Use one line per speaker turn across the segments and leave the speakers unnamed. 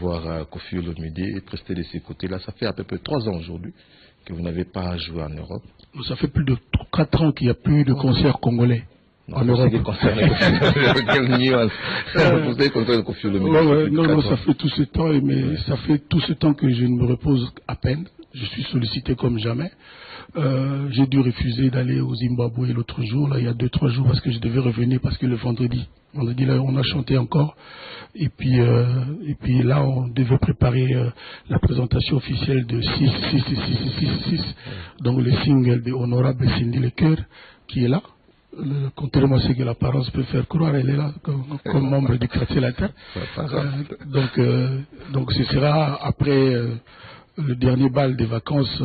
voir Koffi Olomide et prester de ses côtés. Là, ça fait à peu près 3 ans aujourd'hui que vous n'avez pas joué en Europe.
Ça fait plus de 4 ans qu'il n'y a plus de concert congolais.
Non,
en Europe.
Quelle nuance. Vous savez qu'on fait Koffi Olomide.
Non, ça fait tout ce temps, mais ça fait tout ce temps que je ne me repose à peine. Je suis sollicité comme jamais. J'ai dû refuser d'aller au Zimbabwe l'autre jour, là, il y a 2-3 jours, parce que je devais revenir, parce que le vendredi là, on a chanté encore. Et puis là, on devait préparer la présentation officielle de 6, donc le single de Honorable Cindy Lecoeur, qui est là. Contrairement à ce que l'apparence peut faire croire, elle est là comme membre du quartier latin. Donc ce sera après le dernier bal des vacances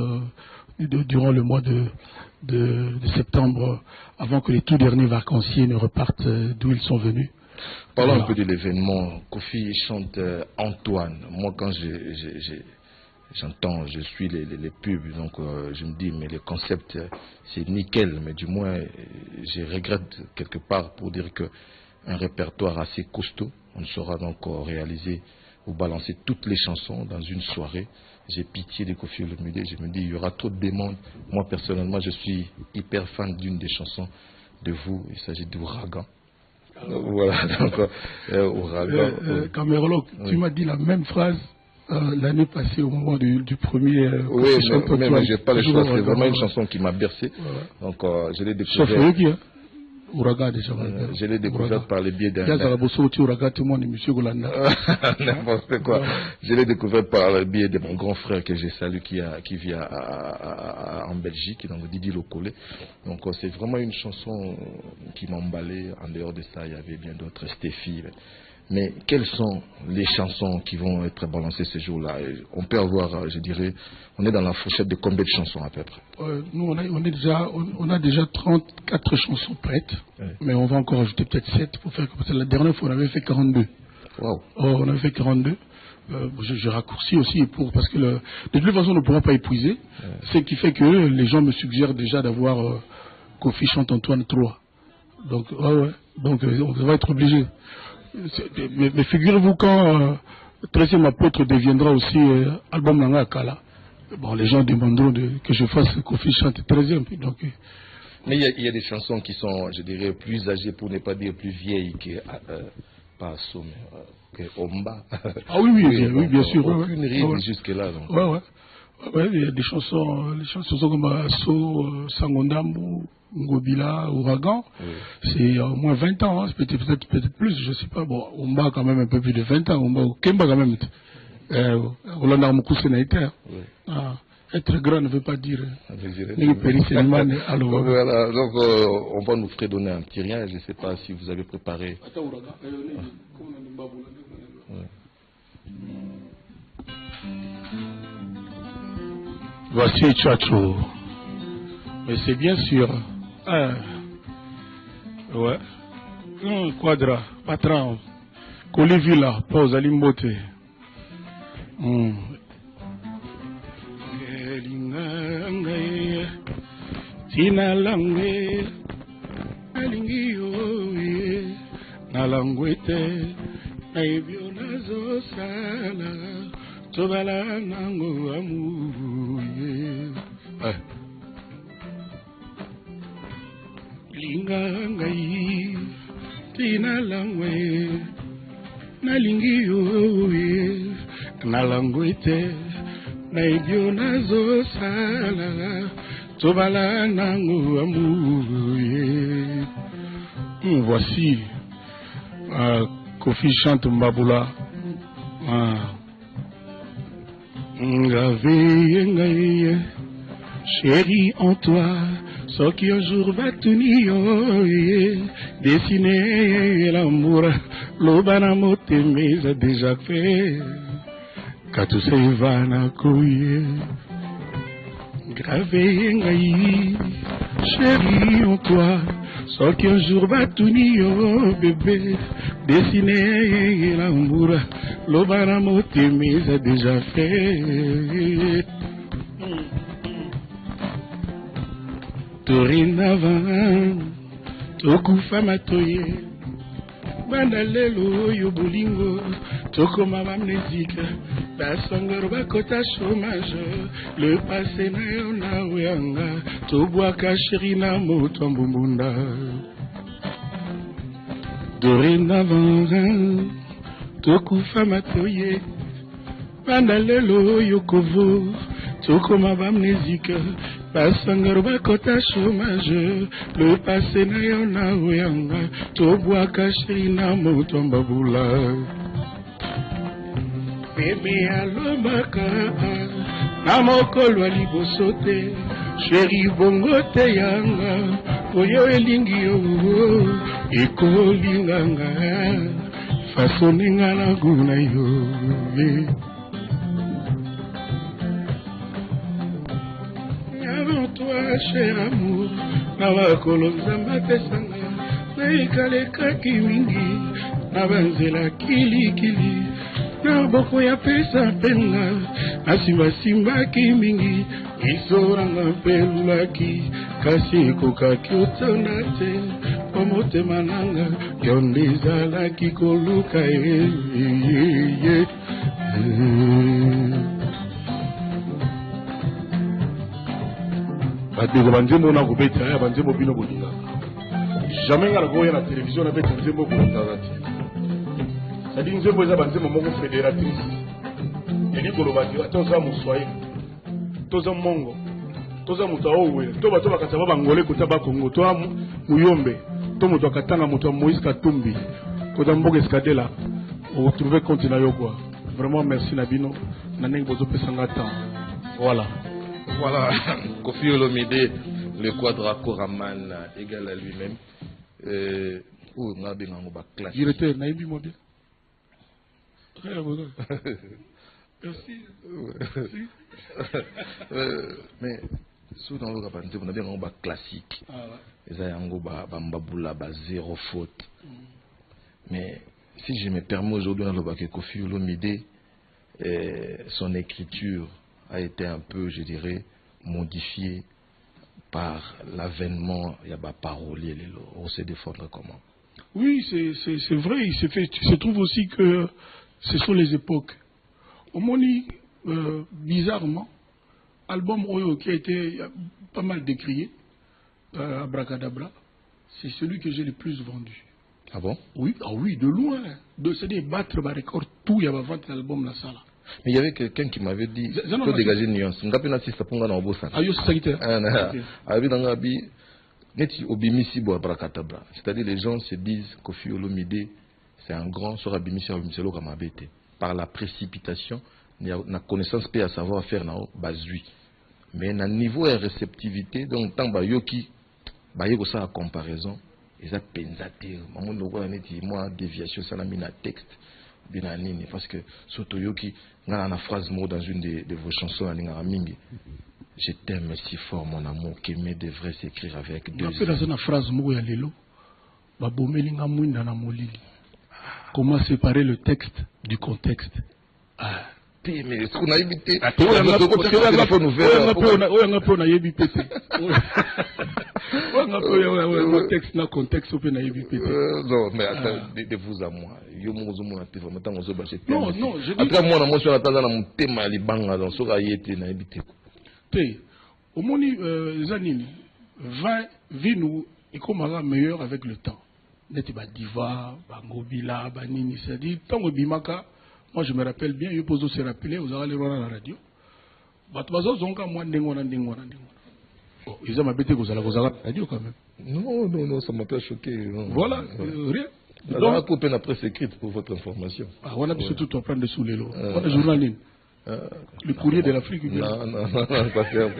durant le mois de septembre, avant que les tout derniers vacanciers ne repartent d'où ils sont venus.
Parlons un peu de l'événement. Koffi chante Antoine. Moi, quand j'entends, je suis les pubs, donc je me dis, mais le concept, c'est nickel, mais du moins, je regrette quelque part pour dire qu'un répertoire assez costaud, on ne saura donc réaliser ou balancer toutes les chansons dans une soirée. J'ai pitié de Koffi Olomide, je me dis, il y aura trop de demandes. Moi, personnellement, je suis hyper fan d'une des chansons de vous, il s'agit d'Ouragan. Voilà, donc, Ouragan.
Camerologue, tu m'as dit la même phrase l'année passée au moment du premier.
Oui, mais je n'ai pas le choix, c'est vraiment une chanson qui m'a bercé. Donc, je l'ai découvert.
Ouragan déjà.
Je l'ai découvert par le biais d'un. N'importe quoi. Je l'ai découvert par le biais de mon grand frère que j'ai salué qui vit en Belgique, donc Didi Lokole. Donc c'est vraiment une chanson qui m'a emballé. En dehors de ça, il y avait bien d'autres, Stéphie. Mais quelles sont les chansons qui vont être balancées ce jour-là? On peut avoir, je dirais, on est dans la fourchette de combien de chansons à peu près?
Nous, on a déjà 34 chansons prêtes, mais on va encore ajouter peut-être 7 pour faire comme ça. La dernière fois, on avait fait 42.
Wow.
On avait fait 42. Je raccourcis aussi parce que de toute façon, on ne pourra pas épuiser. Ce qui fait que les gens me suggèrent déjà d'avoir Koffi chante Antoine 3. Donc, donc on va être obligé. Mais figurez-vous quand 13e apôtre deviendra aussi album Nanga Akala, bon, les gens demanderont que je fasse Koffi chante 13e. Donc,
mais il y a des chansons qui sont, je dirais, plus âgées, pour ne pas dire plus vieilles que pas Somme, que Omba.
Ah oui, bien sûr.
Aucune rime jusque-là.
Ouais, il y a des chansons, les chansons comme Asso, Sangondambu, Ngobila, Ouragan, c'est au moins 20 ans, hein, peut-être plus, je ne sais pas. Bon, Omba quand même un peu plus de 20 ans, Kemba quand même. Roland Moukousé n'a été. Être grand ne veut pas dire.
Voilà, donc on va nous fredonner un petit rien, je ne sais pas si vous avez préparé.
Voici Tchacho. Mais c'est bien sûr. Ouais. Quadra, patron. Colivilla, pause à l'imbote. Tina langwe, alingio, nalangwete, naibio nazo sala, tobala nango amuye. Linga ngai, tina langwe, nalingio, nalangwete, naibio nazo sala, tobala nango amuye. Voici Koffi chante Mbabula. Ngavé, chérie en toi, ce qui un jour va tenir, dessiner l'amour, l'obana t'aimer, a déjà fait, quand tout ça va na couiller. Gravé ngai, chérie en toi, ce qui un jour va tenir, bébé, dessiner l'amour, l'obana t'aimer, a déjà fait. Dorénavant, tokufa matoye, bandalelo yo bolingo, tokoma bamnésique basangaro bakota chômage le passé na yo na oyanga tobwaka chéri na moto mbumbunda dorénavant tokufa matoye banda lelo oyo kovo tokoma bamnésique basangaro bakota chômage le passé na yo na oyanga tobwaka chéri na moto mbabula bébé alobaka na mokolo ya liboso te chéri bongo te yanga oyo elingi yo ekolinganga fasoninga na guna yo avant toi cher amour na bakolo nzambe apesanga naikalekaki mingi na banzela kilikili na boko ya pesa penga asimbasimbaki mingi isoranga pelulaki kasi ekokaki otonda te po motema nanga yo nde ezalaki koluka ye bandeko banzembo na kobeta ya banzembo bino bolinga jamais nga nakoya na télévision na beta nzembo kolotaka te sadi nzembo eza banzembo moko fédératrice eli kolobaki toza moswahili toza mongo toza moto aowela to bato bakata ba bangole kota bakongo to muyombe to moto akatanga moto Moïse Katumbi kota mboka eskadela on retrouver compte na yo quoi vraiment merci na bino na ndenge bozo pesanga temps voilà
Koffi Olomide le quadracoraman égal à lui-même on a bien un bas classe
directeur naïbi moi bien merci
mais sous dans le rabanté on a bien un bas classique et ça y a un bas bambabula bas zéro faute mais si je me permets aujourd'hui dans le bas que Koffi Olomide son écriture a été un peu, je dirais, modifiée par l'avènement, il y a des paroliers, on sait défendre comment.
Oui, c'est vrai, il se trouve aussi que ce sont les époques. Au Moni, bizarrement, album Oyo qui a été pas mal décrié, Abracadabra, c'est celui que j'ai le plus vendu.
Ah bon?
Oui, de loin. C'est-à-dire battre le record, tout, il y avait 20 albums là, ça là.
Mais il y avait quelqu'un qui m'avait dit il faut dégager une nuance. Je ne sais pas si c'est-à-dire les gens se disent Koffi Olomide c'est un grand sur Abimisi par la précipitation, la connaissance peut à savoir faire na bazui. Mais na niveau de réceptivité donc tant bayoki bayeko ça comparaison et ça pensateur moi déviation ça na mina texte binanini parce que surtout yoki ngana na phrase mot dans une de vos chansons à mingi je t'aime si fort mon amour qu'aimer devrait s'écrire avec deux
dans une phrase mot ya lelo ba bomeli nga mwinda na molili comment séparer le texte du contexte
mais ce qu'on a évité
texte na contexte
non mais de vous à moi non je dis après moi na motion atanda na mutema libanga dans soka yete na évité
te omoni zanini 20 vinu ikomaka meilleur avec le temps neti ba diva ba ngobila ba nini c'est dit tango bimaka. Moi, je me rappelle bien, je peux se rappeler, vous allez voir à la radio. Ils ont m'habité vous allez à la radio quand même.
Non, ça m'a pas choqué. Non.
Voilà, rien.
Donc, pour peine après c'est écrit pour votre information.
On a surtout tout prendre sous les lots. On a journal le courrier de l'Afrique.
Non, pas faire.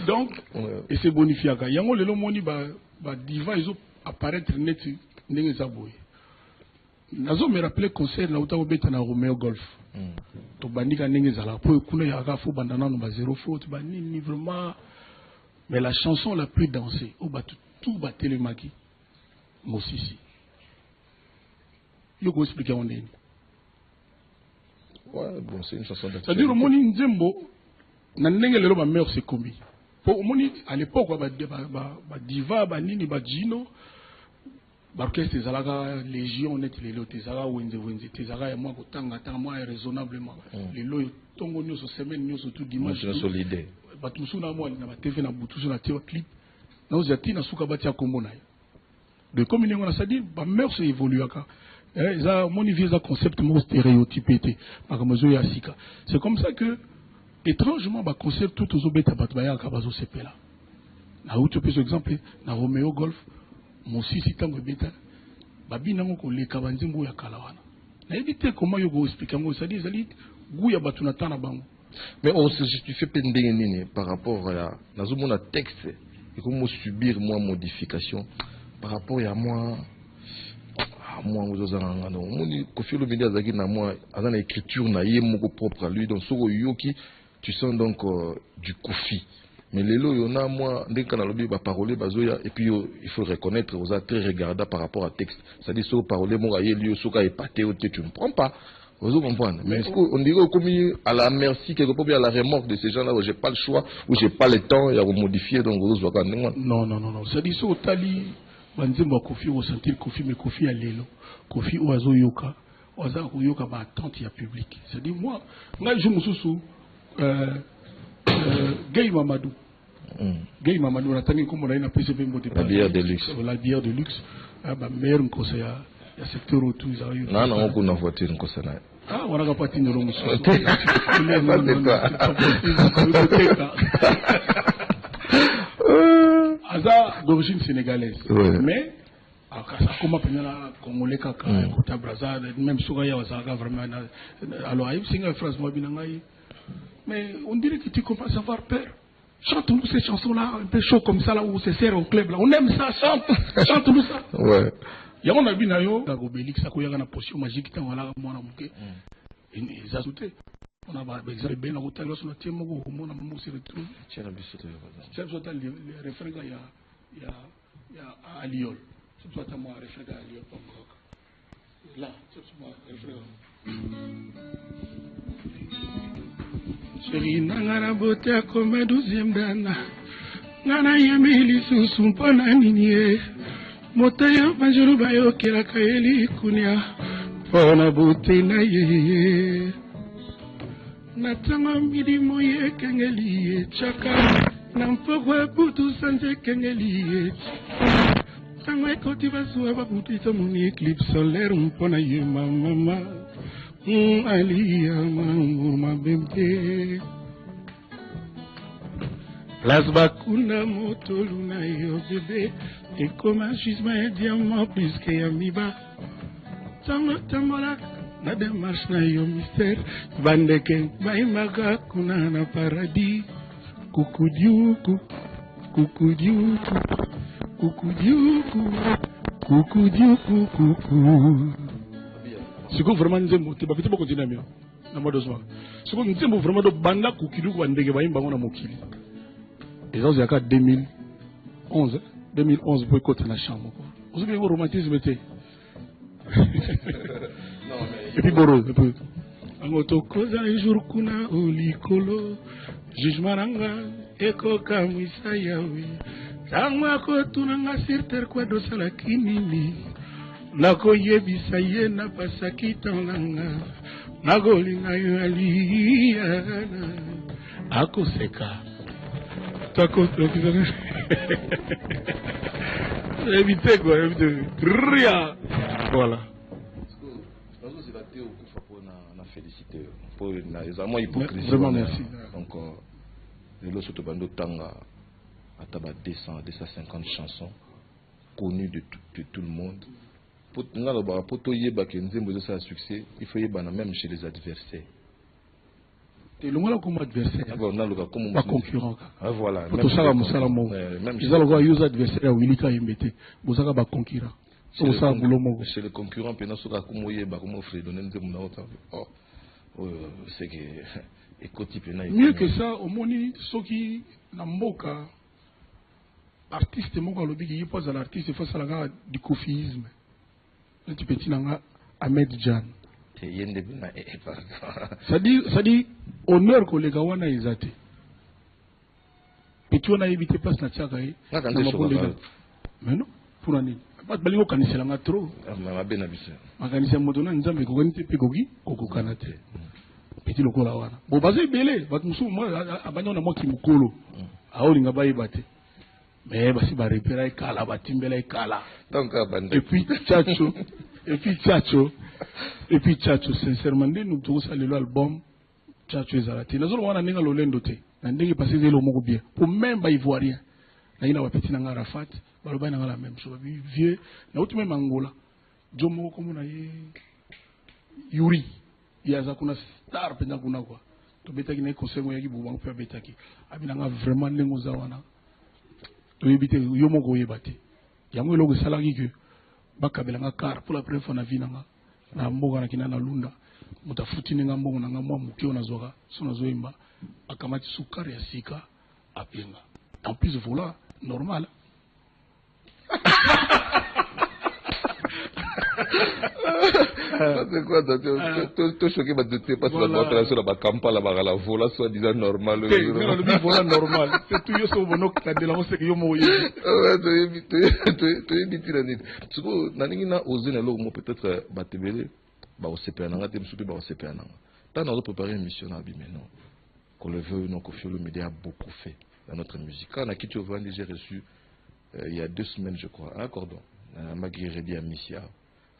Donc, et c'est bonifié. Il y a un moni diva, ils ont apparaître net, n'est-ce pas? Nazo me rappelé concert na utawo beta na Romeo Golf. To bandika ndenge zala po kuna ya ka fo bandana no ba zéro faute ba ni vraiment mais la chanson la plus dansée au ba tout ba télémaki Mosisi. Yo go expliquer on est.
Ouais, bon c'est une chanson d'actualité.
C'est-à-dire moni nzembo na ndenge lelo ba meilleur c'est combi. Pour moni à l'époque ba diva ba nini ba Gino l'orchestre ezalaka légion net lelo tezala wenze tezala ya moi kotanga tanga moi raisonnablement lelo tongo nyoso semaine nyoso tout dimanche
solide
batu musuna moi na TV na butu na tewa clip na ozati na suka batia kombo na de comme il on a dit ba mœurs évoluaka ça mon niveau ça concept mo stéréotypé té makamozo ya sika c'est comme ça que étrangement ba concept tout aux obeta batbaya kabazo sepela na outo par exemple na Romeo Golf mon sisi tango beta babi nango ko leka banzimbo ya kalawana na éviter comment yo go expliquer ngo ça dit zali goût ya batuna tana bango
mais on se justifie pendenge nini par rapport à nazomona texte et comment subir moi modification par rapport à moi aux autres non moni Koffi Olomide azaki na moi azana écriture na ye moko propre à lui donc soko yoki tu sens donc du Koffi mais lelo yona moi ndeka na lobi ba parole bazoya et puis il faut reconnaître aux autres très regardant par rapport à texte ça dit soko parole mo aye lui soko épaté au tu ne prends pas vous comprenez mais est-ce qu'on dirait comme à la merci quelque part à la remorque de ces gens là où j'ai pas le choix où j'ai pas le temps il y a modifier donc vous
non ça dit so tali banzimbo Koffi au sentir Koffi mais Koffi à lelo Koffi oazo yoka oaza yoka ba attente ya public c'est dit moi ngai je mususu Gay Mamadou Gay Mamadou na tani comme on a une PCB mbote
la bière de luxe
ba meilleur conseil ya secteur autour ça
non on ko na voiture nkosa na
on a pas tini lo mususu Aza d'origine sénégalaise, mais comment penana congolais kaka Kota Braza même Sougaya Wazaga vraiment alors il signe phrase moi binangai mais on dirait que tu commences à avoir peur. Chante-nous ces chansons là un peu chaud comme ça là où c'est serré au club là on aime ça chante-nous ça
ouais
ya on a binayo da Obélix ça koyaka na potion magique tant wala mwana muke ils ajouté on a par exemple ben la route là sur le thème où on a se retrouve
tiens la bisote
c'est ça les référents il y a Aliol c'est toi moi référent à Aliol là c'est moi référent chérie nangana beauté comme 12e dana nana yameli susu pona nini motayo banjuru bayo kila kaeli kunya pona beauté na ye natanga milimo ye kengeli chaka nampokwa butu sanje kengeli tanga ekoti basua babutu tomuni eclipse solaire mpona ye mama Alia ma bébé Place bakuna moto luna yo bébé et comme un gisement un diamant plus que yamiba tambola na démarche na yo mystère bandeke baimaka kuna na paradis kukudiuku c'est quoi vraiment nzembo te bafite boko tina mio na modoswa c'est quoi nzembo vraiment do banda kukilu kwa ndege baimba ngona mokili et ça c'est à 2011 pour côté na chambre vous avez un romantisme te non mais et puis boro angoto koza un jour kuna olikolo jugement nanga eko kamisa yawe tangwa ko tunanga sur terre kwa do sala kinini nako yebisa ye na pasaki tonanga nagolinga yo aliyana akoseka takotokizana éviter quoi rien voilà
félicité pour na hypocrisie
vraiment merci
donc le soto bando tanga ataba 250 chansons connues de tout le monde. Pour succès, il faut y même chez les adversaires.
Et le monde comme adversaire, pas concurrent.
Ah voilà.
Pour ça, même ils ont eu adversaire où il y a une bête. Vous avez pas concurrent.
Chez les concurrents, pendant ce cas, comme il y a comme offre donner c'est que
mieux que ça, au moni ceux qui n'amboka artiste moko lobi qui pose à l'artiste face à la du kofiisme. Un petit petit nanga Ahmed Jan. Ça dit honneur que les gawana izate. Et tu on a évité place na tchaka. Mais non, pour année. balingo kanisela nga trop
mabe na biso
makanisa moto na nzambe ko ngani te pe koki kokokana te petit lokola wana bo baza ebele bato musu mo abanyo na moki mukolo aolinga bayeba te mais basi ba repérer ekala batimbela ekala
donc
et puis Tchatcho sincèrement nous tous ça l'album Tchatcho ezalati nazo wana ninga lolendo te na ndenge passer zelo moko bien pour même ba ivoirien na ina ba petit na Arafat baloba na la même chose vieux na uti même Angola jomo comme na Yuri yaza kuna star pena kuna kwa to betaki na conseil ya kibuba ko betaki abinanga vraiment ndengo za wana to yebite yo moko yebate yango eloko salaki que bakabelanga car pour la première fois na vie nanga na mboka na kina na lunda mutafuti ninga mbongo nanga mwa muke onazoka sona zoimba akamati sukari ya sika apenga en plus voilà normal
c'est quoi tu choqué bah tu pas sur la opération là Kampala la vola soit disant normal
voilà normal c'est tout yo so bono ka de la mose que yo mo
ouais tu éviter la nit tu vois naningi na oser na lo mo peut-être batebele ba osepena nga te msupi ba osepena tant on a préparé une mission à Bimeno qu'on le veut non Koffi Olomide a beaucoup fait dans notre musique quand on a quitté Ovandi j'ai reçu il y a 2 semaines je crois un cordon Magui Redi à Missia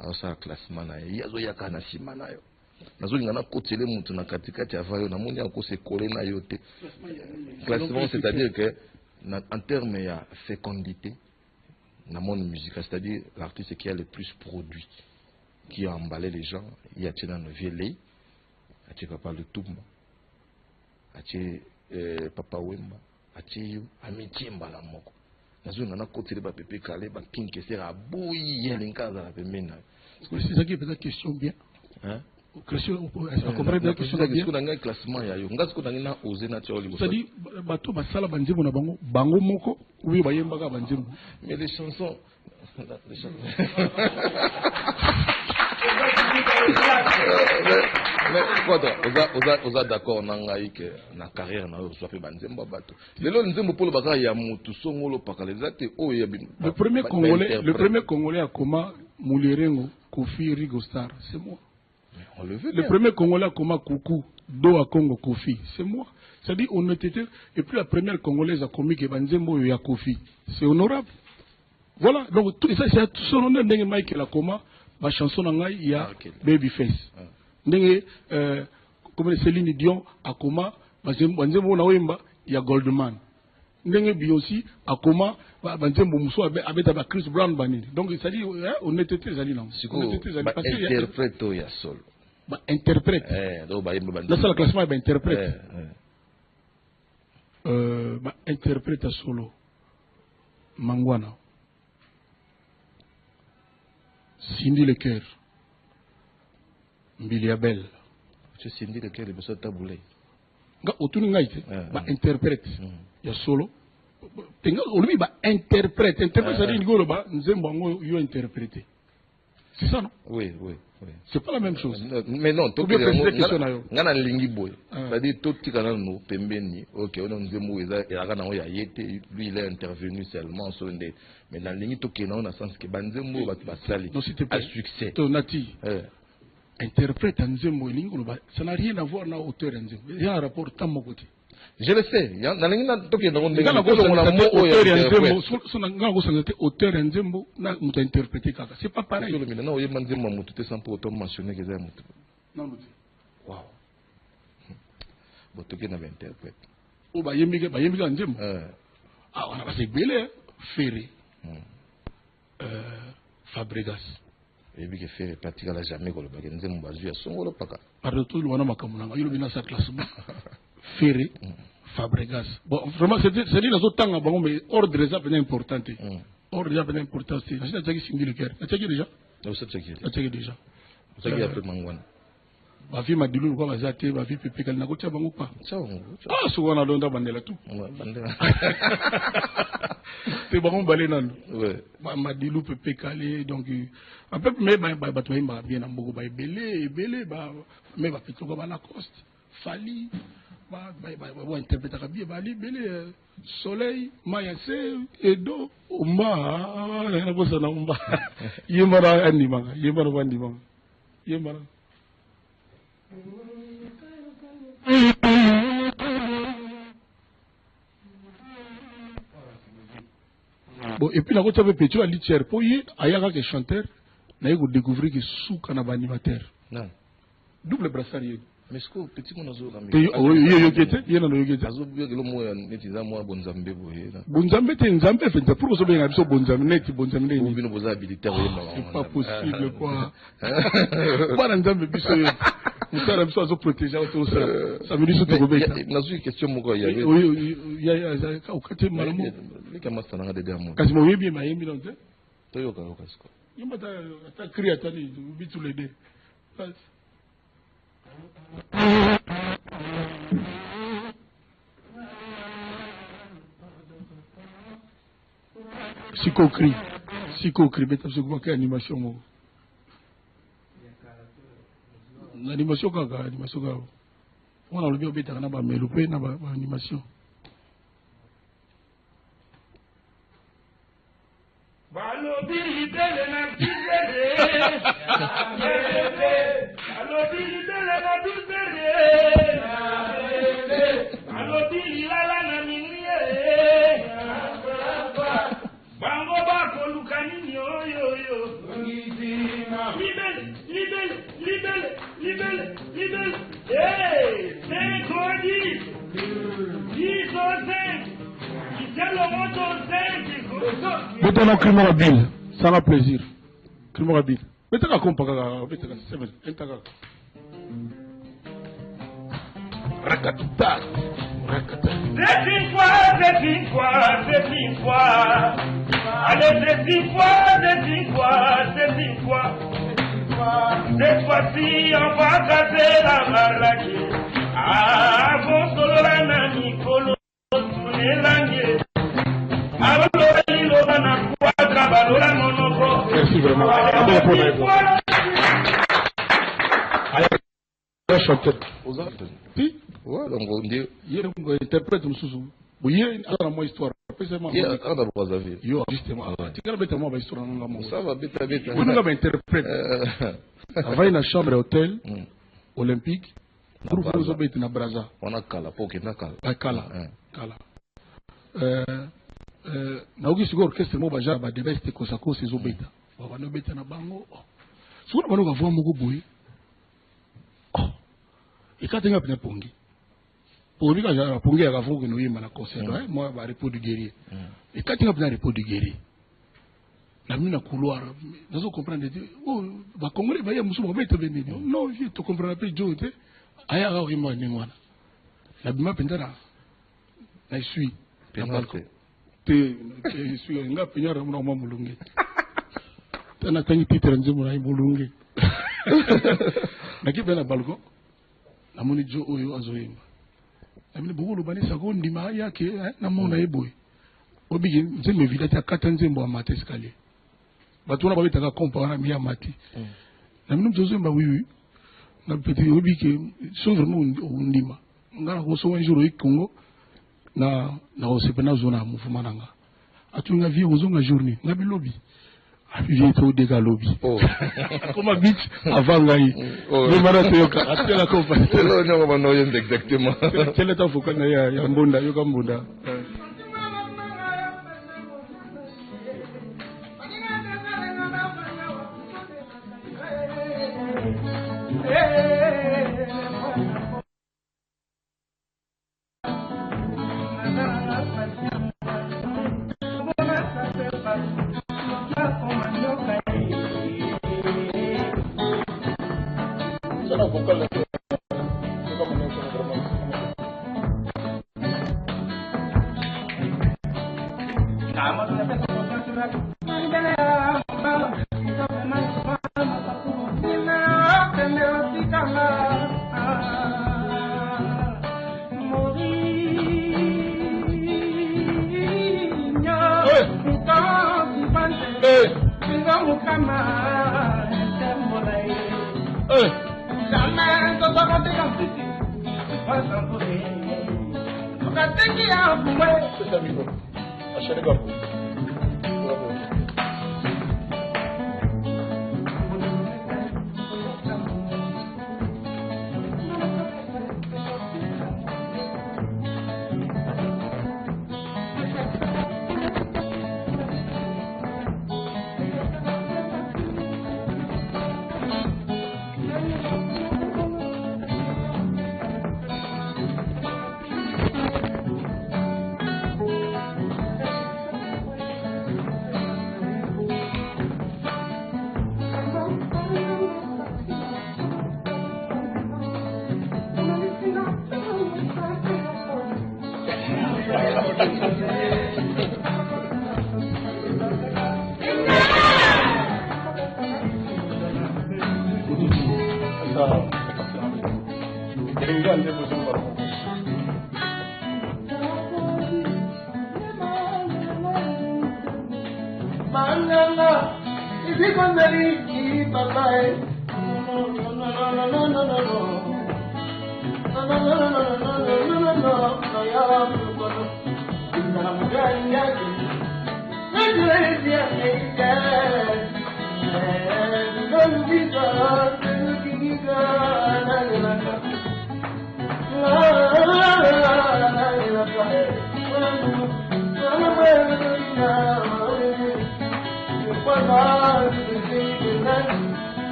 alors ça classement na yazo yaka na sima na yo nazolinga na kotele mutu na katikati ya vayo na moni encore se coller na yo te classement c'est-à-dire que en termes ya fécondité dans mon musique c'est-à-dire l'artiste qui a le plus produit qui a emballé les gens il y a Tchena Novielei a Tché Papa le Toumba a Tché Papa Wemba a Tché Amitié Mbala Moko nazolinga na kotele ba pepe kale ba kinke sera boyi yelinka za la pemena
c'est ça qui est peut-être question bien
hein
question on comprend bien question bien
parce que classement ya yo ngazi ko na oser na tcholi
ça dit bato basala banzembo na bango moko oui bayembaka banzembo
mais les chansons mais quoi oza d'accord na ngai que na carrière na yo soit pe banzembo bato lelo nzembo polo baka ya mutu songolo pakalezate o ya bin
le premier congolais a comment Moulirengo Koffi Rigo Star c'est moi le premier congolais a comment Koukou Do à Congo Koffi c'est moi c'est-à-dire honnêteté et puis la première congolaise a commis que banzembo ya Koffi c'est honorable voilà donc tout ça c'est tout son nom ndenge Michael a comment ma chanson na ngai ya Babyface ndenge comme Céline Dion a comment banzembo na wemba ya Goldman ndenge Beyoncé a comment banzembo muso abeta ba Chris Brown banini donc ça dit honnêteté zali non
honnêteté zali parce que interprète ya solo
ba interprète
donc ba yemba
dans la classement ba interprète ba interprète solo Mangwana Cindy Le Cœur Mbili Abel
tu Cindy Le Cœur le beso taboulé
nga otuni ngaite ba interprète ya solo tenga olubi ba interprète ça dit ngolo ba nzembo ngo yo interpréter c'est ça non
oui
c'est pas la même chose
mais non to ngana lingi boy c'est-à-dire to tikana no pembeni OK on nzembo eza elaka na ya yete lui il est intervenu seulement sur ndé mais dans lingi to kena on a sens que banzembo ba basali à succès
to nati interprète nzembo lingo ba ça n'a rien à voir na auteur nzembo il y a un rapport tamo côté
je le sais dans lingi na to kena on
ngana go santé auteur nzembo na muta interpréter kaka c'est pas pareil
le mina na oye nzembo mutu te sans pour autant mentionner que c'est mutu
non
wow botoke na interprète
o ba yemike nzembo ah on a passé belé Ferré Fabregas
et puis que Ferré pratiquement jamais ko le ba nzembo bazu ya songolo paka
pardon tout le wana makamuna yilo bina sa classement Ferré Fabregas bon vraiment c'est dit les autres temps bon mais ordre ça bien important ordre ça bien important c'est je t'ai dit Cindy Le Cœur tu as déjà
ça qui a fait Mangwana
ba vie Madilu quoi bazate ba vie Pepe Kali na ko tia bango pa ah souvent na londa bandela tout
bandela
c'est bon balé nan
ouais
Madilu Pepe Kali donc un peu mais ba to imba bien na mbogo ba belé ba mais ba petoko ba Lacoste Fali interpréter bien bali bele soleil mayase edo umba na bosa na umba yemara animanga yemara wandimanga yemara bon et puis la côté avec Petro ali tiers pour y ayaka que chanteur na yego découvrir que souka na animateur
non
double brassard.
Mais ce que petit mon azo
ramé. Yo gete, yena no gete.
Azo bio que le mo netiza mo bonzambe boye.
Bonzambe te nzambe fait pour so bien biso bonzambe net bonzambe ni.
Bino boza habilité oyema.
C'est pas possible quoi. Voilà nzambe biso yo. Musara biso azo protéger auto ça me dit so to beta.
Nazo une question moko ya.
Oui, ya ka okate malamu.
Les camas tanga de dermo.
Kasi mo yebi ma yembi non te.
Toyoka okasko.
Yemba ta cri atani bitu les deux. Psychocri, beta c'est quoi animation l'animation kaka animation kaka on a le bien beta na ba melopé na ba animation
balobi tele na kizele balobi tele na kizele balobi lala na minye bango bako lukani yo libele c'est quoi dit ils sont c'est le moto c'est
Beta crime rapide, ça va plaisir. Crime rapide. Beta ka kompa kaka, beta ka seven, entaka. Rakata.
C'est une fois. Allez, c'est une fois. Cette fois-ci, on va casser la maladie. Ah, bon, solo la nani, colo, tout les langues.
Merci vraiment.
Ouais, donc on dit.
Il interprète oui, alors moi histoire.
Yo,
justement. Tu connais bête moi histoire non
ça va bête.
On nous interprète. Avant une chambre hôtel olympique pour vous obéir na Braza.
On a kala pour que na kala.
Kala. Na ugi sigor orchestre mo baja ba debeste kosako sezo beta. Ba no beta na bango. Sura bano ka voix moko boy. Ikatenga pena pongi. Pour lui, quand j'ai répondu à la fois que nous y avons concert, moi, je réponds du guerrier. Et quand il a répondu du guerrier, la mine à couloir, nous comprenons, oh, va Congolais, va y avoir un venir. Non, je te comprends pas, Joe, aya ga ima ni ngwana. La bima pendera. Na suis.
Penalty.
Te suis nga penyara muna mwa mulunge. Tana tangi titre nzimu na mulunge. Na kipela balko. Na moni Joe oyo azoyima. Amine bugulu banisa ko ndima yake na mona eboy obi nzembe vidati akata nzembo amate escalier batuna babeta ka compara mi amati na minu mzozemba wiwi na petit obi ke so vraiment ndima ngara ko so un jour au Congo na osepena zona mouvement nanga atunga vie ozonga journée na bilobi vie to de galobi comme beach avant ngai le marathon yoka atela ko pa
non non exactement
quel est avocat na ya mbonda yoka mbonda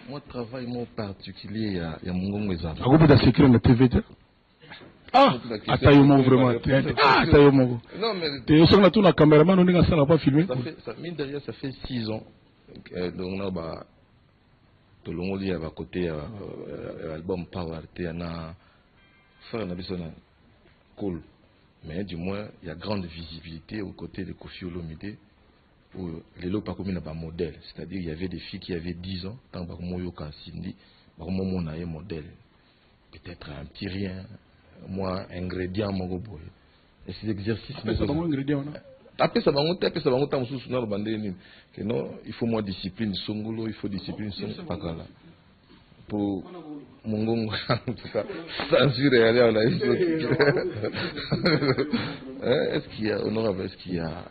Moi, travail mon particulier, il y a mon gomme.
Ah, vous êtes sécurité de TV? Ah, attends, vraiment. Ah, attends,
non, mais.
Tu es sur la caméraman, on n'a pas filmé.
Mine derrière, ça fait 6 ans. Donc, on a tout le monde à côté l'album Power, il y a faire un abyssal cool. Mais du moins, il y a grande visibilité aux côtés de Koffi Olomide. Où les lots pas comme un modèle, c'est-à-dire il y avait des filles qui avaient 10 ans, tant que moi Cindy, on a un modèle, peut-être un petit rien, moi ingrédient mon goboy. Et ces exercices.
Mais c'est pas un ingrédient, non?
Après ça va monter, que non, il faut moins discipline songolo, il faut discipline songolo, pas là. Pour mon gongo, en tout cas, censurer aller en est-ce qu'il y a honorable, est-ce qu'il y a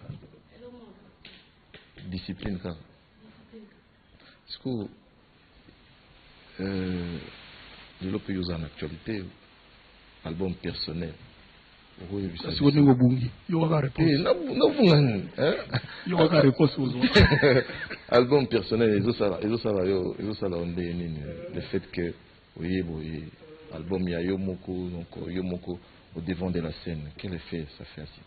discipline quand est-ce que de l'opéra en actualité album personnel
si vous n'avez pas réponse
album personnel le fait que oui album ya Yomoko donc Yomoko au devant de la scène, quel effet ça fait ainsi?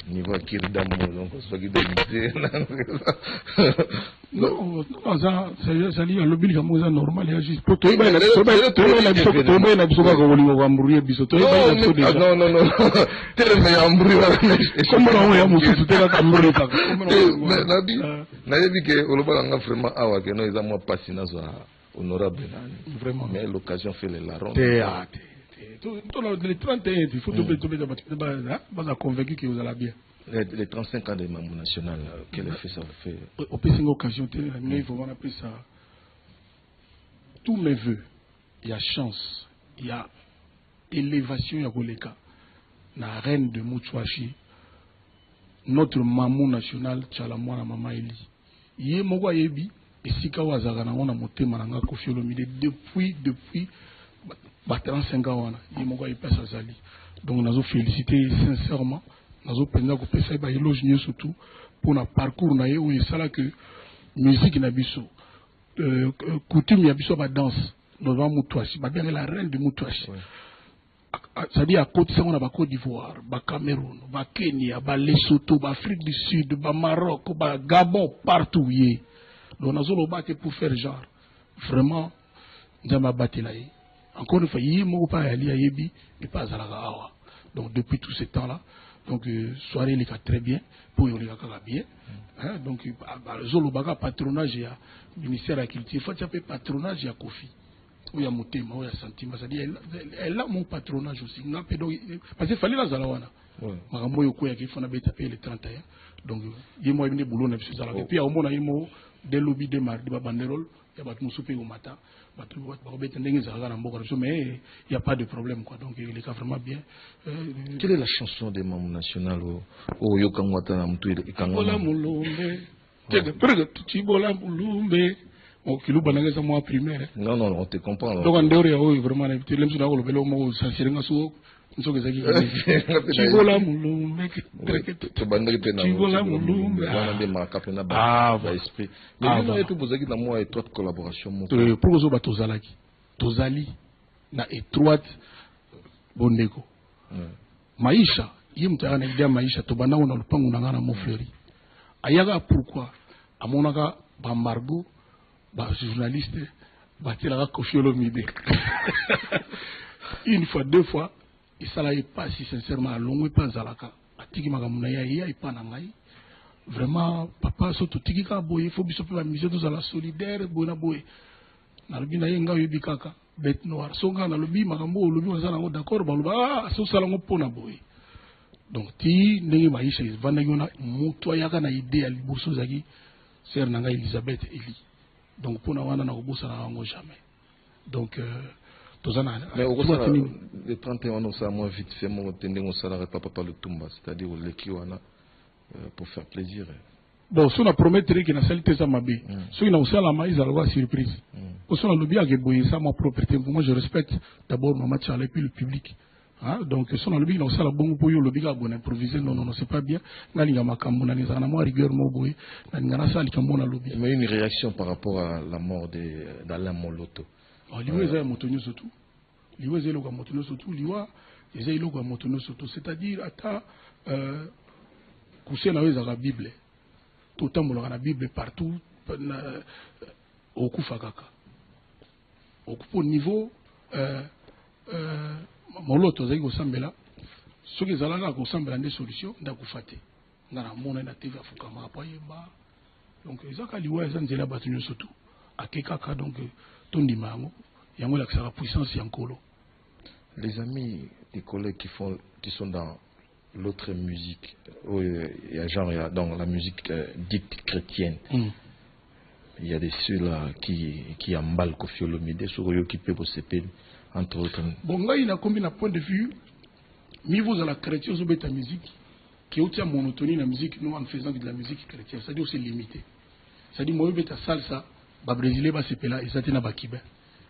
Niveau Kirdam, donc soit qui
non, ça dit à l'objet normal, il y a juste pour toi. Non, non. Comment on a moussou de la cambrée?
N'a dit que au Lobanga vraiment awa que nous avons passé honorable. Vraiment. Mais l'occasion fait les larrons.
Les 31, il faut te convaincu que vous allez bien.
Les 35 ans de Mamou National, quel effet ça fait?
Au plus une occasion, il faut voir après ça. Tous mes voeux, il y a chance, il y a élévation, il y a Goleka. La reine de Mouchouachi, notre Mamou National, Tchalamouana Mama Eli. Yé Mogwa Yebi, et Sika Wazagana, on a monté Maranga Koffi Olomide depuis 35 ans, il m'a dit Zali. Donc, nous avons félicité sincèrement. Nous avons fait un éloge surtout pour notre parcours. Nous avons fait que musique n'a pas coutume, il y a danse. Nous avons Moutouachi. C'est la reine de Moutouachi. C'est-à-dire à côté, on a la Côte d'Ivoire, le Cameroun, le Kenya, le Lesotho, l'Afrique du Sud, le Maroc, le Gabon, partout. Donc, nous avons battu pour faire genre. Vraiment, nous avons battu là. Encore une fois, il y a pas Ali Ayebi et pas Zalagawa. Donc, depuis tout ce temps-là, donc, soirée, les cas très bien, pour les cas bien. Donc, le patronage, il y a le ministère de la Culture, il faut appeler patronage, il y a Kofi. Il y a mon thème, il y a sentiment. C'est-à-dire, elle a mon patronage aussi. Parce qu'il fallait la Zalawana. Marambo Yoko, il faut taper les 31. Donc, il y a moi, il y a des boulons, et puis, au moins, il y a des lobbies de mardi, des banderoles, il y a des soupes au matin. Mais il n'y a pas de problème, quoi. Donc il est vraiment bien.
Quelle est la chanson des membres nationaux au Yokangwata Namtu et Kangwata? Non, non, on te comprend.
Donc en dehors, il y a vraiment un petit peu Tozali na étroite bondeko maisha yi mutaka na idea maisha to bana ona lupango na ngana mofleri ayaga pourquoi amonaka ba margo ba journaliste ba tela Koffi Olomide une fois deux fois et ça là est pas si sincèrement longue pas zalaka atiki makamuna ya ipa na ngai vraiment papa soto tikika boye faut biso pe ba mission tous à la solidaire bona boye na lobi na yenga yobi kaka bête noire songa na lobi makambo lobi wazana ngo d'accord ba loba so sala ngo pona boye donc ti ndenge maisha vanda yona mutu yaka na idée ali boso zaki sœur nanga Elisabeth Eli donc pona wana na kobosa na ngo jamais donc tozana
mais au le 31 on ça moins vite fait mon tending on salaire papa le tumba c'est-à-dire le kiwana pour faire plaisir.
Bon, si on a promis que na salité ça m'a bien. Si on a aussi la maïs à la surprise. Parce qu'on a le bien que boyer ça ma propriété. Moi je respecte d'abord ma match et puis le public. Donc si on a le bien aussi la bonne pour le bien bon improviser non c'est pas bien. Ngalinga makambo na nisa na moi rigueur mo boy na ngana ça likambo na lobby.
Mais une réaction par rapport à la mort d'Alain Moloto.
Liwa za motonyo surtout. Liwa za loka motonyo surtout liwa za loka motonyo surtout c'est-à-dire ata coucher na la Bible. Tout le temps, la Bible partout, au Koufakaka. Au niveau, mon lot, au Sambela, ceux qui sont là, au Sambela, des solutions, d'Akoufate. Dans la monnaie, la TV, Foukama, Payeba. Donc, ils ont qu'à ils ont battu surtout. À Kekaka, donc, Tondi Mango, il y a la puissance, Yankolo.
Les amis, les collègues qui sont dans l'autre musique, il y a genre, dans la musique dite chrétienne, il y a des ceux-là qui emballent Koffi Olomide, sur eux qui peuvent se payer, entre autres.
Bon, là, il y a combien de points de vue, niveau de la chrétienne, sur la musique, qui est aussi à monotonie la musique, nous, en faisant de la musique chrétienne, c'est-à-dire aussi limité. C'est-à-dire, moi, je vais salsa, les Brésiliens, c'est là, et ça, c'est la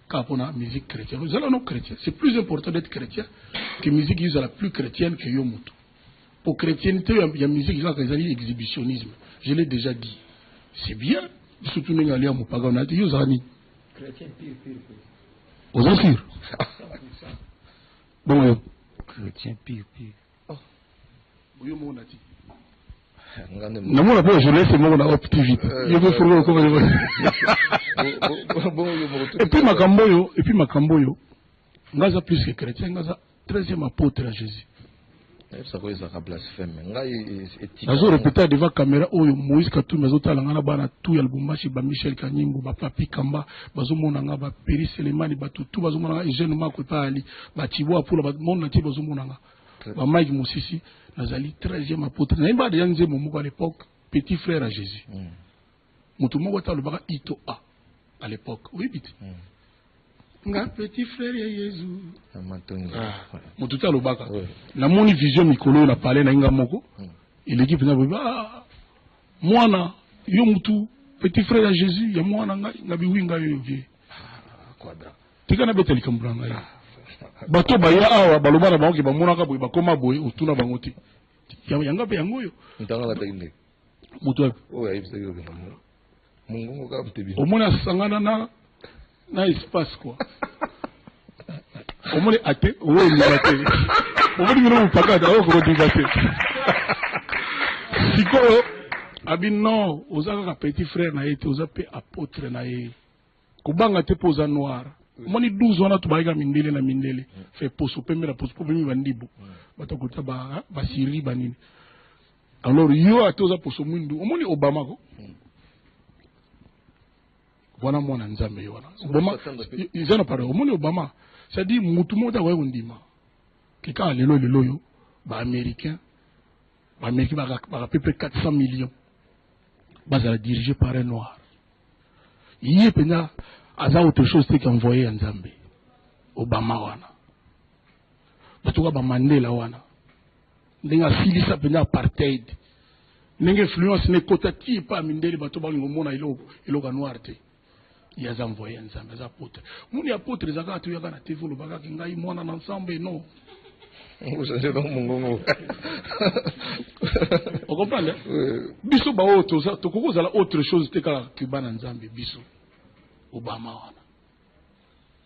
quand on a musique chrétienne. Nous allons non chrétien. C'est plus important d'être chrétien que musique qui est la plus chrétienne que Yomutu. Pour chrétienté, il y a musique qui est l'exhibitionnisme. Je l'ai déjà dit. C'est bien. Surtout nous allons à Moupaga, on a dit Yozani. Chrétien pire. Aux Ansir. Bon, chrétien pire. Oh. Oui, on a dit. Non, moi, je laisse le monde à TV. Je veux faire le Et puis Makamboyo, Ngaza plus que chrétien, Ngaza 13e apôtre à Jésus.
Ça va être blasphème.
Nazo répéter devant caméra oyo Moïse Katumbi azotala ngana bana tout ya Lubumbashi ba Michel Kanyimbu ba Papi Kamba bazomona nga ba Peri Selemani ba tutu bazomona nga jeune mako pa ali ba Tibo apula ba monde na bazomona nga ba Mike Mosisi nazali 13e apôtre na imba de yanze momoko à l'époque petit frère à Jésus. Mutu moko ta lobaka Ito A à l'époque. Oui bit. Nga petit frère ya Yesu mututa lobaka na moni vision mikolo na parler na inga moko et l'équipe na mwana yo mutu petit frère ya Jésus ya mwana nga biwinga yo vie tika na beteli kambranga ya bato baya awa balobana bango ke bamonaka boye bakoma boye otuna bango te yanga pe yango yo
ntanga la tende
mutu
o ya ibisa yo mungu ka mtebi
omona sangana na espace quoi omone ate o ni ate omone ngiro mpaka o ko dibate siko abino ozaka ka petit frère na yete ozape apôtre na ye kubanga te poza noir moni 12 wana tubaika mindele na mindele fait poso pembe la poso pembe bandibo batakota ba siri banini alors yo atoza poso mwindu omoni Obama ko wana mwana nzambe yo wana Obama izana pare omoni Obama ça dit mutu moda wa ndima kika lelo yo ba américain ba peu près 400 millions bazala dirigé par un noir yé pena aza autre chose qu'envoyé en Zambie Obama wana batuka ba Mandela wana ndenga filisa pena apartheid nenge influence ne kotati pa mindeli bato ba ngomona ilo ka noir te yaza envoyé en Zambie za apôtre muni apôtre zaka tu yaka na TV lo baka ngai mwana na ensemble non
vous changez donc mon gongo
on comprend biso ba autre ça to kokoza la autre chose te ka Cuba en Zambie biso Obama wana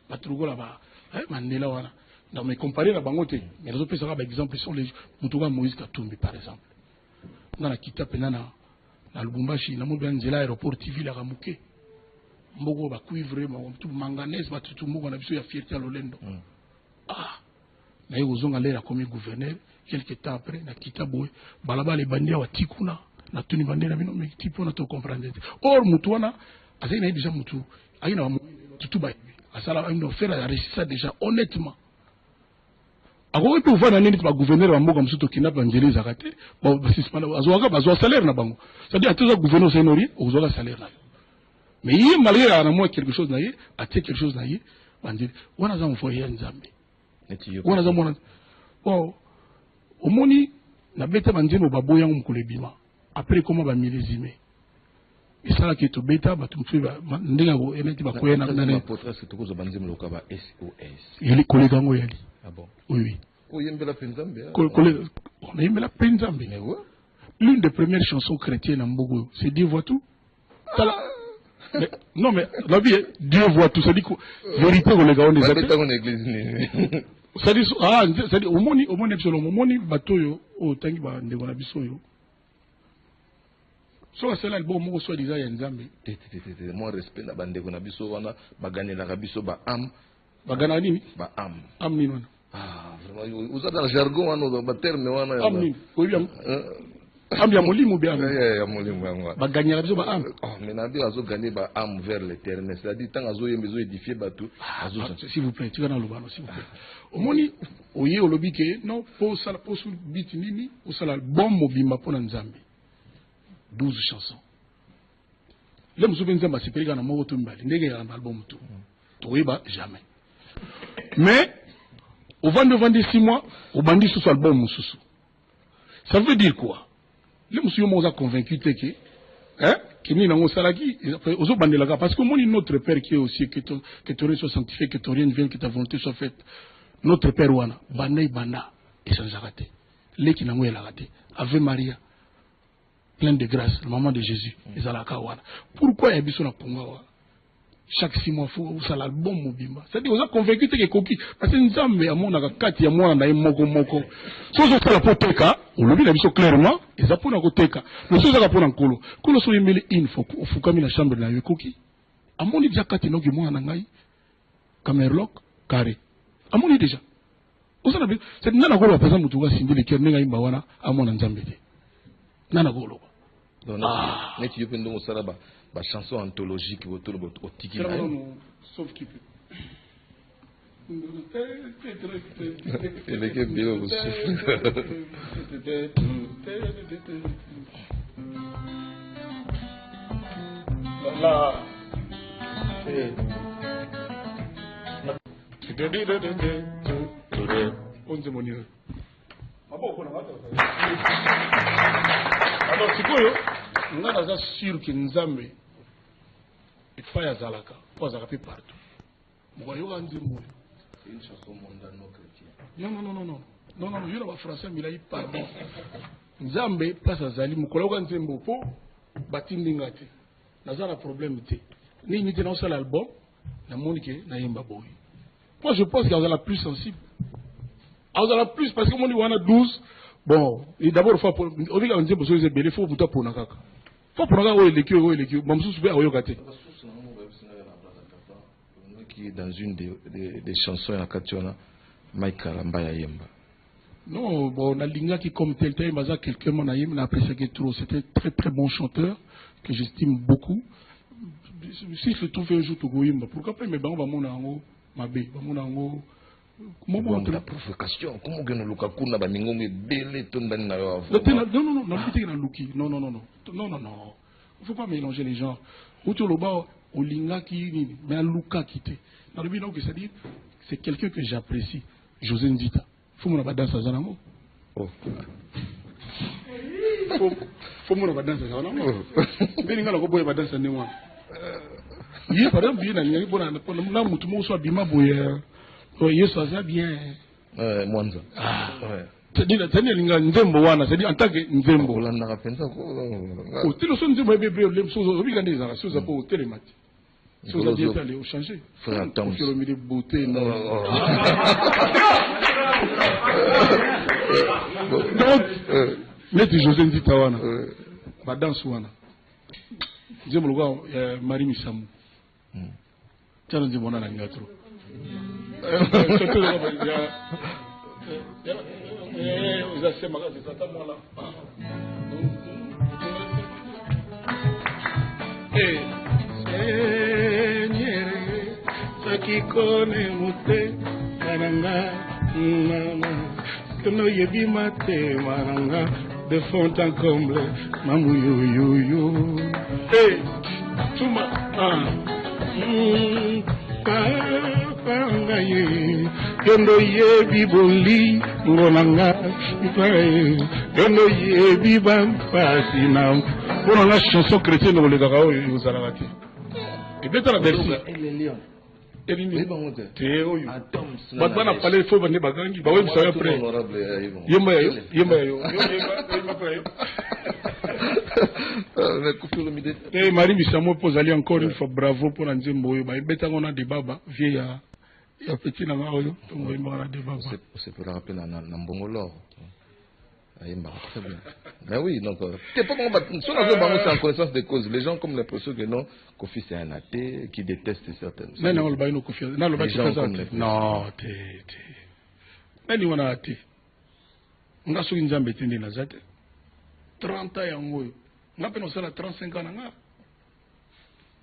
batrugola ba Mandela wana dans mes comparer na bango te mais les autres ça par exemple sur les mutuga Moïse Katumbi par exemple na kita pena na Lubumbashi na mobile nzela aéroport TV la ramuke mbogo ba cuivre tout manganèse ba tout mbogo na biso ya fierté à Lolendo na yozonga lera comme gouverneur quelque temps après na kita boy balaba les bandia wa tikuna na tuni bandera bino mais tipo na to comprendre or mutu wana azai na déjà mutu aina wa tutu ba asala une faire la récit déjà honnêtement ako pe uvana nini ba gouverneur wa mboka msuto kinapa njeli zakate ba sispana azwaka bazwa salaire na bango ça dit atoza gouverneur senori ozwaka salaire na mais il malgré à moi quelque chose na ye a quelque chose na ye bandiri wana za mfoye nzambe wana za mwana oh omoni na beta banzeno baboya ngumkule bima après comment ba millésime et ça qui to beta ba tumfu ba ndenga go eneti ba koyena na
potra c'est tout banzemo loka ba SOS
il collègue ngo yali
ah bon
oui
ko yembela penzambe
collègue on yembela penzambe l'une des premières chansons chrétiennes en Mbogo c'est Dieu voit tout mais, non mais la vie Dieu voit tout ça dit vérité on les gars on les
appelle
ça dit ça dit omoni absolument omoni batoyo o tangi ba ndeko na biso yo so c'est là le bon mot soit disant ya nzambe
moi respect na bandeko na biso wana baganela ka biso ba am
bagana nini
ba am
nini wana
vraiment vous êtes dans le jargon wana ba terme wana
am nini ko bien am ya molimo bien
ya molimo yango
baganya biso ba am
mais na bi azo gagner ba am vers l'éternel c'est-à-dire tant azo yembezo édifier bato azo
s'il vous plaît tu vas dans le bano s'il vous plaît omoni oye olobi ke non pour ça pour sur bit nini pour ça bon mobimba pona nzambe 12 chansons le mzube nzamba sipelika na moko tumbali ndenge ya album tout toyeba jamais mais au 26 mois au bandi sous album mususu ça veut dire quoi le monsieur moza convaincu que qui n'est pas salaki aux autres bandela parce que mon notre père qui est aussi que ton soit sanctifié que ton rien ne vienne que ta volonté soit faite notre père wana banda banda et sans arrêter les qui n'ont pas raté Ave Maria plein de grâce le maman de Jésus les alaka wana pourquoi y a besoin de ponga chaque 6 mois faut ça l'album mobimba c'est à dire aux autres convaincu que coquille parce que nzambe ya mona ka kati ya mwana na moko so so la poteka on le dit biso clairement et ça pour na koteka mais so ça pour na kolo so yemeli info fukami na chambre na yokoki amoni déjà kati no ki mwana ngai camerlock carré amoni déjà osana bi c'est nana ko ba pesa mutu ga sindi le ker nga imba wana amona nzambe te nana ko lo
donc neti yopendo mosala ba chanson anthologique autour de otiki
sauf qui peut
il est que bien aussi
là onze monio maboko na watu alors sikoyo nga naza sûr que nzambe efa ya zalaka po azalaka pe partout C'est une chanson mondano-chrétienne. Non, il y a un français, mais il a eu pardon. Nzambe, place à Zali, Moukola Nzembo, po, batindi ngati. Naza la problème té. Ni ni dans seul album, la monique na yemba boy. Moi je pense qu'il y a la plus sensible. Il y a la plus parce que mon niveau on a 12. Bon, et d'abord il faut on dit qu'on dit besoin de belé, faut buta pour nakaka. Faut pour nakaka ou les mamsou soube ayo kate.
Qui est dans une des chansons à Kationa, Michael Mbaya Yemba.
Non, bon, on a Linga qui comme tel quelqu'un m'a apprécié trop. C'était un très très bon chanteur que j'estime beaucoup. Si je trouve un jour au Goyimba, pourquoi pas mes bancs va mon ango, ma bé, va mon ango.
Comment la provocation? Comment que nous Lukaku n'a pas n'ingomé belé ton dans la
non, il faut pas mélanger les genres. Ou tu le bas, au Linga qui, mais un Luka qui t'est. Dans le but, c'est-à-dire, c'est quelqu'un que j'apprécie, José Ndita. Faut mon danse à Zanamo. Faut mon danse à Zanamo. Mais il y a un peu de danse à Néwa. Il y a par exemple, il y a un peu de danse soit Bima Boyer. Il y a bien.
Mwanza.
C'est-à-dire, Nzembo wana, c'est-à-dire en tant que Nzembo.
On a rappelé ça.
Oh, tu le sens Nzembo bébé, les choses regardez ça, choses à pour télématique. Si vous avez été allé au changer,
frère Tom.
Faut le beauté. Donc, mettez José Ndita wana, ba danse wana. Nzembo le gars, Marie Misamou. Tiens, Nzembo na ngatro. Kone mute maranga kono yebi mate maranga de fond en comble mamu yo hey tuma panga ye kono yebi boli ngonanga ifaye kono yebi bampasi nam pour la chanson chrétienne au legao vous allez et bien la version Batana parler faut venir bagangi ba webi ça après yemba yo et Marie Misamo pose aller encore une fois bravo pour Nzembo yo ba beta ngona de baba vieux ya petit na ngayo to ngoyimba na de baba
c'est pour rappeler na mbongolo ayemba très bien. Mais oui, donc, c'est pas comment sur la c'est en connaissance des causes. Les gens comme l'impression que non, Kofi c'est un athée qui déteste certaines choses.
Non, le Kofi, non, le non, on a athée. On a souligné Nzambe tende na zate. 30 ans yango. On a pensé à 35 ans nga.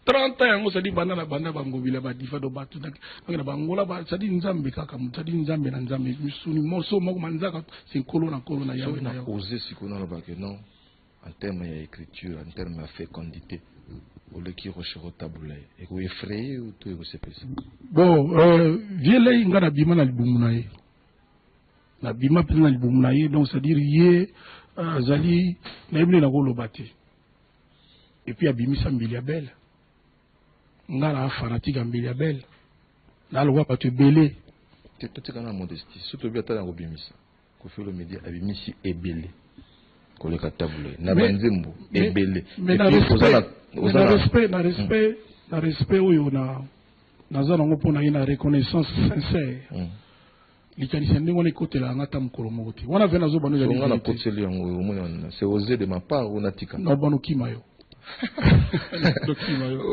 30 ans yango ça dit banda bangobila ba difa do batu na bangola ba ça dit Nzambe kaka ça dit Nzambe na Nzambe misuni morceau moko manzaka c'est kolo na yawe na yawe.
Oser sikona lo ba que non en termes d'écriture, en termes de fécondité, au lieu qui recherche tabulé et ko effrayé ou tout c'est pas ça.
Bon, viele ngana bima na libumu na ye. Na bima pe na libumu na ye donc c'est dire ye azali na ibne na golo bati. Et puis abimisa mbili belle. Ngala fanatique mbili belle. Na lo wa te belé.
Tu kana modestie, surtout bien ta ngobimisa. Ko fait le média abimisi ebelé. Ko le katabulé. Na banzembo ebelé.
Mais na respect oyo na zana ngopona ina reconnaissance sincère. Likanisa ndingo ne côté la ngata mukolo moti. Wana vena zo banu ya
ngana na côté li yango c'est osé de ma part ou natika.
Na banu kimayo.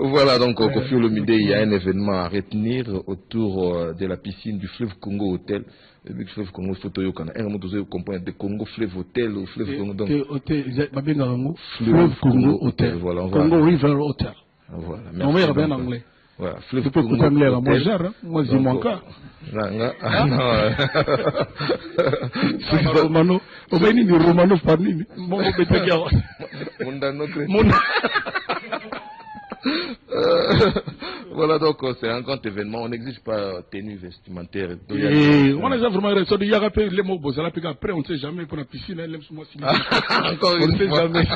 Voilà donc au Kofi Olomide, il y a un événement à retenir autour de la piscine du fleuve Congo Hotel. Le fleuve Congo photo yokana. Un moment vous comprenez de Congo fleuve Hotel ou fleuve Congo donc.
Fleuve Congo Hotel.
Voilà.
Congo River Hotel.
Voilà.
On va y bien en anglais.
Voilà. Fleuve
Congo Hotel. Moi gère. Moi j'ai mon cas. Romano. On va ni Romano parmi. Mon bétail.
Voilà donc c'est un grand événement. On n'exige pas tenue vestimentaire.
On a vraiment raison de y rappeler les mots. Après on ne sait jamais pour la piscine. On ne sait jamais.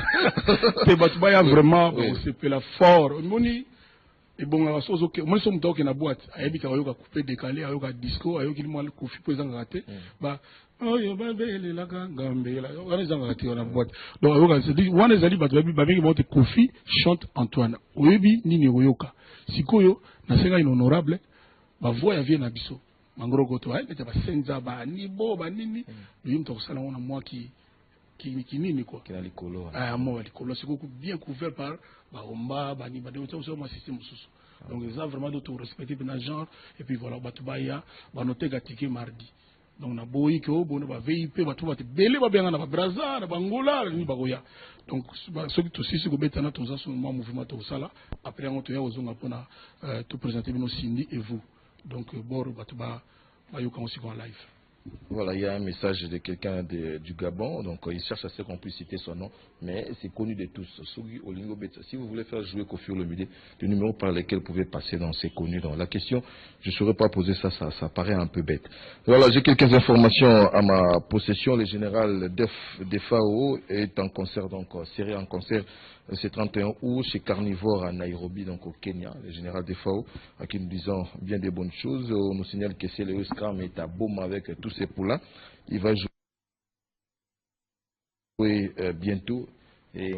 C'est vraiment c'est la fort. et bon moi je suis dans la boîte ayebi ka yoka coupé décalé ayoka disco ayoki mo kofi po ezanga raté ba oyo babele la gambela on ezanga raté on a boîte donc ayoka c'est dit wana ezali bato ba bengi monte Kofi chante Antoine oyebi nini yoka sikoyo na senga inhonorable ba voix ya vie na biso mangoro to ay ba senza ba ni bo ba nini yim to sala on moi qui nini quoi
qui a likolo
moi likolo c'est bien couvert par ba omba ba ni ba de auto sur ma système sous donc ils ont vraiment d'auto respecter dans genre et puis voilà ba tubaya ba noter gatike mardi donc na boyi ko bon ba VIP ba tuba te belé ba benga na ba braza na ba ngola ni ba goya donc ce qui aussi c'est que betana tous ça sur mouvement to sala après on to ya ozonga pona tout présenter nos Cindy et vous donc bor ba tuba ba yo aussi en live.
Voilà, il y a un message de quelqu'un du Gabon, donc il cherche à ce qu'on puisse citer son nom, mais c'est connu de tous. Si vous voulez faire jouer Kofi Olomide, le numéro par lequel vous pouvez passer, c'est connu. Donc la question, je ne saurais pas poser ça, ça paraît un peu bête. Voilà, j'ai quelques informations à ma possession. Le général Defao est en concert, donc serré en concert ce 31 août chez Carnivore à Nairobi, donc au Kenya. Le général Defao, à qui nous disons bien des bonnes choses. On nous signale que c'est le Scrum est à Baume avec tous ces poulains. Il va jouer bientôt. Et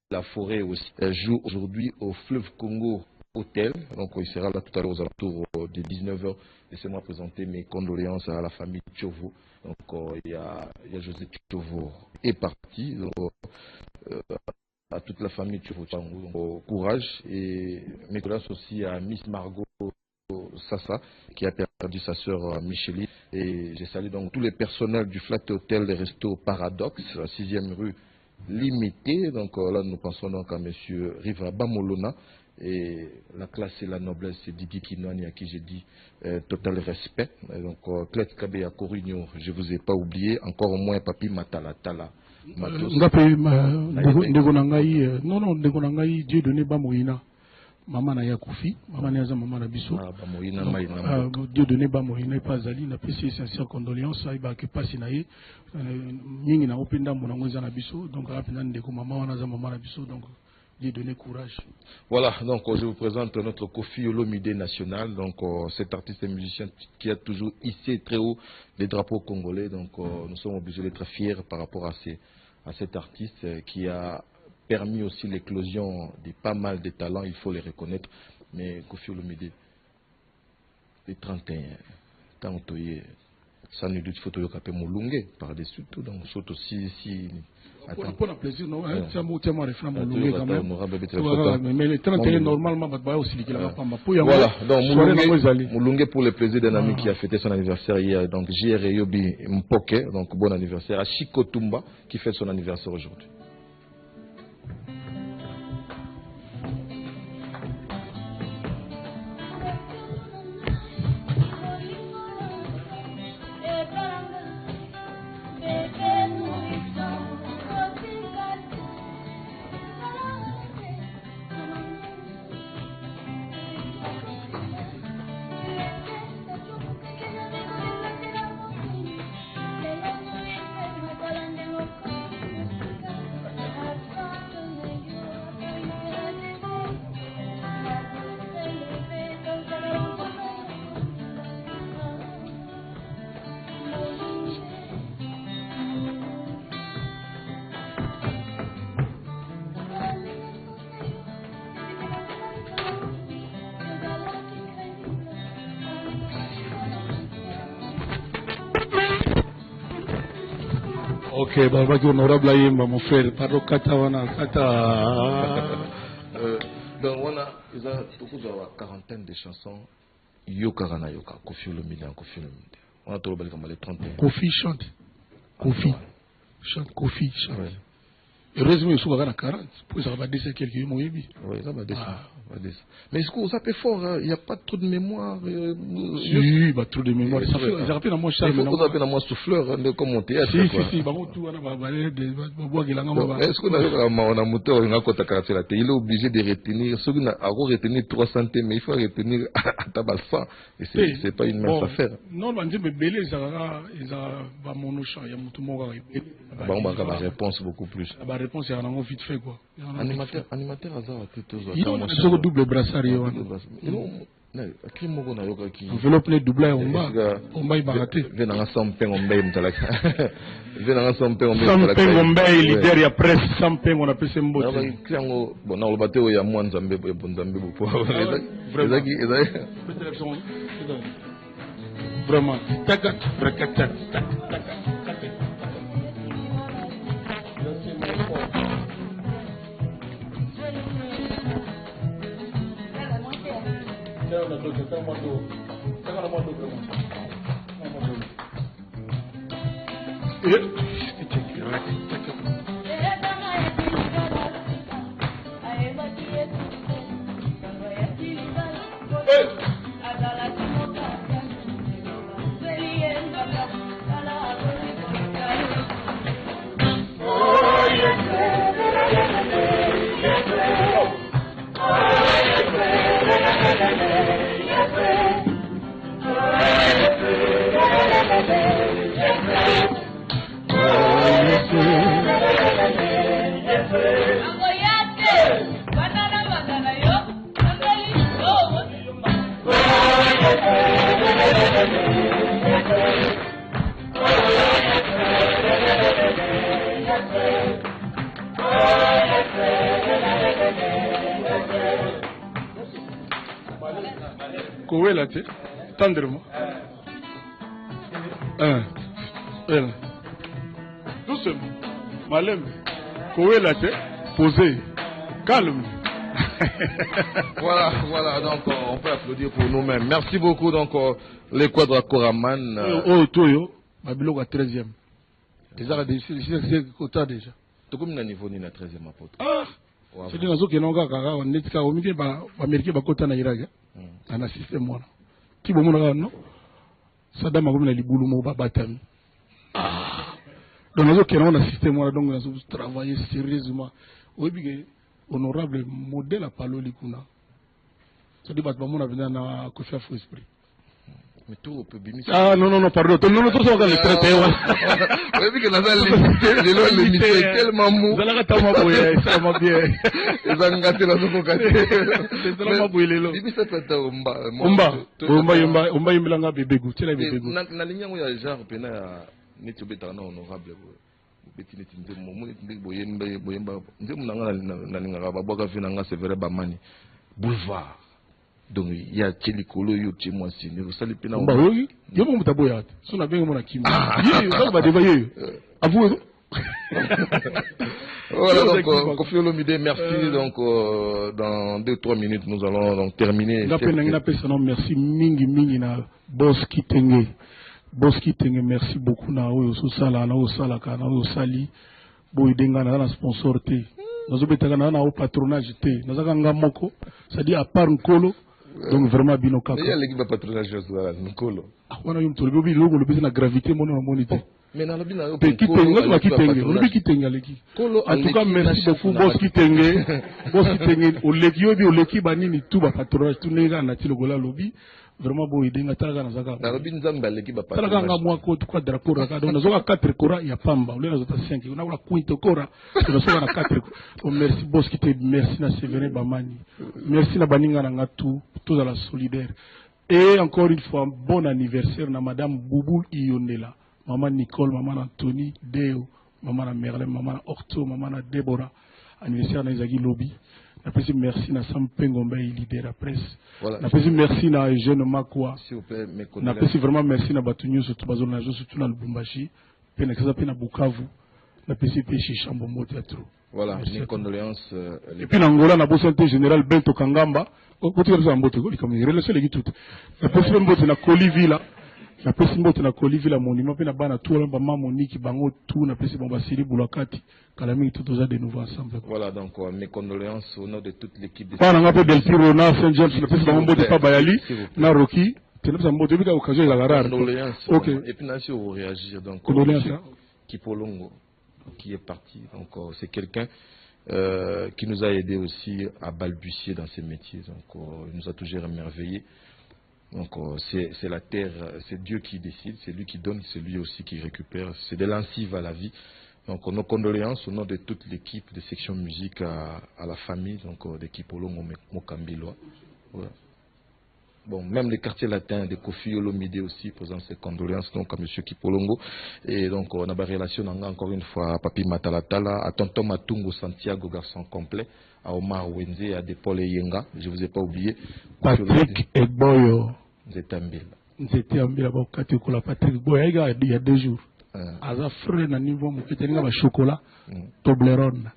la forêt aussi joue aujourd'hui au Fleuve Congo Hôtel. Donc il sera là tout à l'heure aux alentours de 19h. Laissez-moi présenter mes condoléances à la famille Tchovo. Donc il y a José Tchovo est parti. Donc, à toute la famille Tchovo, courage. Et mes condoléances aussi à Miss Margot Sassa qui a perdu sa sœur Micheline. Et je salue donc tous les personnels du Flat Hotel et Resto Paradoxe, la 6e rue Limitée. Donc là nous pensons donc à monsieur Riva Bamolona et la classe et la noblesse, c'est Didi Kinwani à qui j'ai dit total respect. Et donc Clet Kabe à Corigno, je vous ai pas oublié, encore au moins Papi Matalatala.
Non, Dieu donné Bamoïna. Maman na Kofi, maman na maman na biso. Dieu donné ba moïna pas zali na pesi sincère condoléances ba ke pasi na ye nyingi na openda mona ngoza na biso donc rapidement ndeko maman na maman na biso donc Dieu donné courage.
Voilà, donc je vous présente notre Kofi Olomide national, donc cet artiste et musicien qui a toujours hissé très haut les drapeaux congolais, donc nous sommes obligés d'être fiers par rapport à cet artiste qui a permis aussi l'éclosion de pas mal de talents, il faut les reconnaître. Mais Kofi Olomide, les 31, tant que ça nous dit photo de Moulungue par-dessus tout, donc saute aussi si.
Pour le plaisir, non, c'est un mot référent Moulungue quand même. Mais les 31 normalement, bah aussi les gars,
voilà, donc Moulungue pour le plaisir d'un ami qui a fêté son anniversaire hier, donc JR Yobi Mpoke, donc bon anniversaire à Chico Tumba qui fête son anniversaire aujourd'hui.
Ok, Babaki honorable Ayemba, mon frère, pardon, Katawana, Kata.
Donc, on a une quarantaine de chansons. Yokarana Yoka, Kofi Olomide, Kofi Olomide. On a trouvé les 31.
Kofi chante. Kofi chante, Kofi chante. Heureusement, il y a 40. Pour ça va descendre quelques mots.
Oui, ça va descendre. Mais est-ce que vous avez fort, il n'y a pas trop de mémoire.
Si, bah, trop de mémoire. Ça fait, j'ai rappelé à moi, Charles.
Il faut vous appeler à moi souffleur, comme mon théâtre.
Si, bah, tout, on a
est-ce qu'on a un moteur, on a côté caractère. Il est obligé de retenir, ceux qui ont retenir 300, mais il faut retenir à Tabalfa. Et c'est pas une mince affaire.
Non, mais Bélé, ils ont mon champ, il y a tout le monde.
Bah, on va avoir la réponse beaucoup plus.
La réponse est en vite fait quoi.
Animateur Azar,
il a un double brassard. Enveloppe les double on va y barater.
Venanga Sampengombe Mtalaka. Venanga
Sampengombe leader ya presse Sampeng on appelle ça mbote.
Bon na olobate o ya mwanzambe ya bonzambe bo.
Vraiment. Tac. Kowela te tendrement. Doucement. Malem. Kowela te posé. Calme.
Voilà, donc on peut applaudir pour nous-mêmes. Merci beaucoup, donc les Quadra Koraman.
Oh, Toyo, Babylon à 13e. Déjà, c'est quota déjà.
Tu comme un niveau ni na 13e apôtre.
Ah, c'est des gens qui n'ont pas qu'à on est qu'à omiquer par Amérique par quota na Irak. Un système moi. Qui bon mon non? Saddam a comme la liboulou mo batami. Ah. Donc nous qui on a système moi donc nous travailler sérieusement. Oui bien honorable modèle à Palo Likuna. Ce débat pas mon avenir na Kofi Afro Esprit.
Mais tout peut bien.
Ah non pardon. Non tout ça on va le traiter.
Oui bien que nous allons limiter tellement mou.
Vous allez tellement boyer, ça va bien.
Ils ont gâté la zone gâté.
C'est tellement boyer là.
Il ça peut être
Omba yimlanga bébé goût, tu la bébé goût.
Na ligne où il y a genre pena ni tu beta na honorable. Beti ni tinde mo ni boyemba nzemu nanga na linga ba boka fina nga severe ba mani boulevard. Donc il y a Tchelikolo yo tchemwa sini vous salez pena.
Ba oui, yo mo mutaboya. So na benga mo na kimba. Yé, ça va dévailler. Avouez.
Voilà donc Kofi Olomide, merci. Donc dans 2-3 minutes nous allons donc terminer.
Merci mingi na boss Kitenge. Boss Kitenge, merci beaucoup na oyo so sala na o sala kana o sali boy denga na sponsor te. Nous obetaka na o patronage te. Nazaka ngamoko, c'est-à-dire à part Nkolo. Donc vraiment binoka.
Il y a l'équipe patronage là Nkolo.
Ah wana yum tolo bi logo le bi na gravité mono na monité.
Mais dans le bin
en tout cas merci beaucoup boss Kitenge. Boss Kitenge o leki obi o leki banini tout ba patronage tout nega na ti logola lobby. Vraiment beau aider ngataga na zaka.
Na lobby nzamba leki ba patronage.
Tala nga mwa ko tukwa drapeau raka donc nazoka 4 kora ya pamba ole nazota 5 una la quinto kora nazoka na 4. Merci boss Kitenge, merci na Séverin Bamani. Merci na baninga na ngatu tous à la solidaire. Et encore une fois bon anniversaire na madame Boubou Ionela. Maman Nicole, maman Anthony, Deo, maman Merlin, maman Orto, maman Deborah, anniversaire na Izagi Lobby. Napesi merci na Sampengombe leader la presse. Napesi merci na jeune Makwa.
S'il vous plaît, mes collègues.
Napesi vraiment merci na Batunyo surtout bazona surtout na Lubumbashi. Pe na kasa pe na Bukavu. Napesi pe chez Chambombo Théâtre.
Voilà, mes condoléances.
Et puis l'Angola na bossante général Bento Kangamba. Côté comme ça Mbote comme il relation les tout. Napesi Mbote na Kolivila. Na pesi mbote na Kolivi la monument pe na bana tout la maman Monique bango tout na pesi bomba siri bulakati kalami tout oza de nouveau ensemble.
Voilà donc mes condoléances au nom de toute l'équipe de
Pas nga pe Del Piro na Saint James na pesi bango mbote pa Bayali na Rocky tenez mbote bika occasion la rare.
Condoléances.
OK.
Et puis là si vous réagir donc
condoléances
Kipolongo qui est parti donc c'est quelqu'un qui nous a aidé aussi à balbutier dans ces métiers donc il nous a toujours émerveillé. Donc c'est la terre, c'est Dieu qui décide, c'est lui qui donne, c'est lui aussi qui récupère. C'est de l'ancive à la vie. Donc nos condoléances au nom de toute l'équipe de section musique à la famille, donc de Kipolongo Mokambiloa. Voilà. Bon, même les quartiers latins de Kofi Olomide aussi présentent ses condoléances donc à M. Kipolongo. Et donc on a des relations encore une fois à Papi Matalatala, à Tonton Matungo Santiago, garçon complet, à Omar Wenze, à Depol Yenga, je ne vous ai pas oublié.
Patrick Eboyo.
Zetambila.
Zetambila, Patrick Eboyo, il y a 2 jours. Aza frère na niveau mouketenga ba chocolat Toblerone.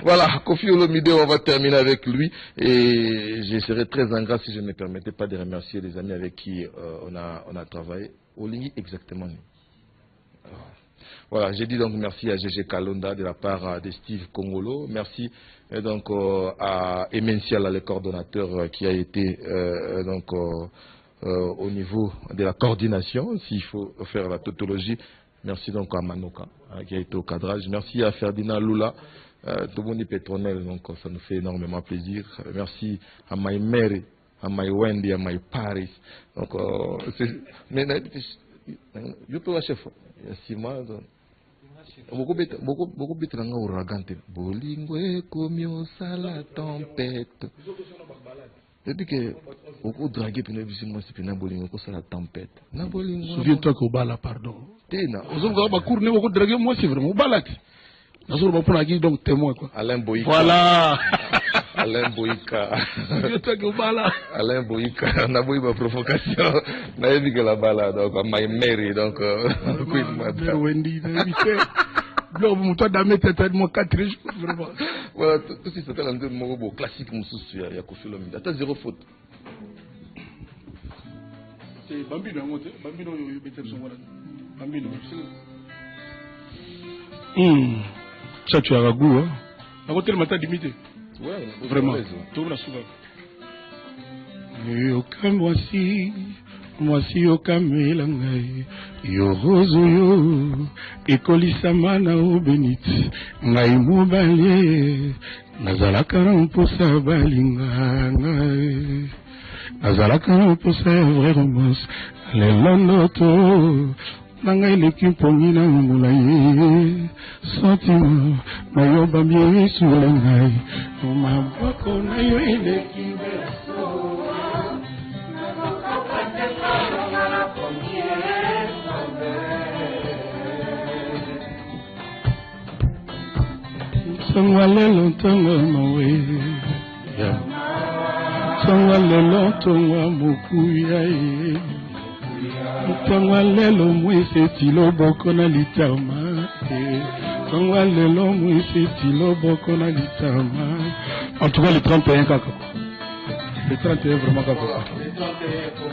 Voilà, Kofi Olomide, on va terminer avec lui et je serais très ingrat si je ne me permettais pas de remercier les amis avec qui on a travaillé. Olingi exactement. Voilà, j'ai dit donc merci à GG Kalonda de la part de Steve Kongolo, merci donc à Emencial, le coordonnateur qui a été donc au niveau de la coordination, s'il faut faire la tautologie. Merci donc à Manoka qui a été au cadrage. Merci à Ferdinand Lula, tout le monde est pétronel, donc ça nous fait énormément plaisir. Merci à My Mary, à My Wendy, à My Paris. Donc, mais je peux voir chef. Beaucoup de ouragante. Bolingwe comme la tempête. Depuis que beaucoup dragué pour nous moi c'est pour bolingo c'est la tempête. Na bolingo.
Souviens-toi qu'au bala pardon.
Tena.
Ozonga ba cour ne beaucoup dragué moi c'est vraiment balati. Nazo ba pour la guide donc témoin quoi.
Alain Boïka.
Voilà.
Alain Boïka.
Souviens-toi qu'au bala.
Alain Boïka na boy ba provocation. Na yebi que la bala donc My Mary donc queen madame.
Wendy na invité. Voilà,
tout ce c'était un classique Moussous, il y a Kofi Olomide. Attends, 0 faute.
C'est Bambino, Bambino, Bambino. Ça, tu as un goût, hein? À côté, le matin, limité.
Ouais,
vraiment. Tout le souvent. Et aucun voici. Mwasi okamela ngai yo rozo yo ekolisama na obeniti ngai mobali nazalaka na mposa balinga ngai nazalaka na mposa ya vrai romance lelo ndoto na ngai leki mpongi na mbula ye sentiment na yo bambi esula ngai maboko na yo eleki beso Sangwa lelo tonga mawe Sangwa lelo tonga mokuya Sangwa lelo mwese tilo boko na litama Sangwa lelo mwese tilo boko na litama. En tout cas le 31 kaka. Le 31 vraiment kaka. Le 31 pour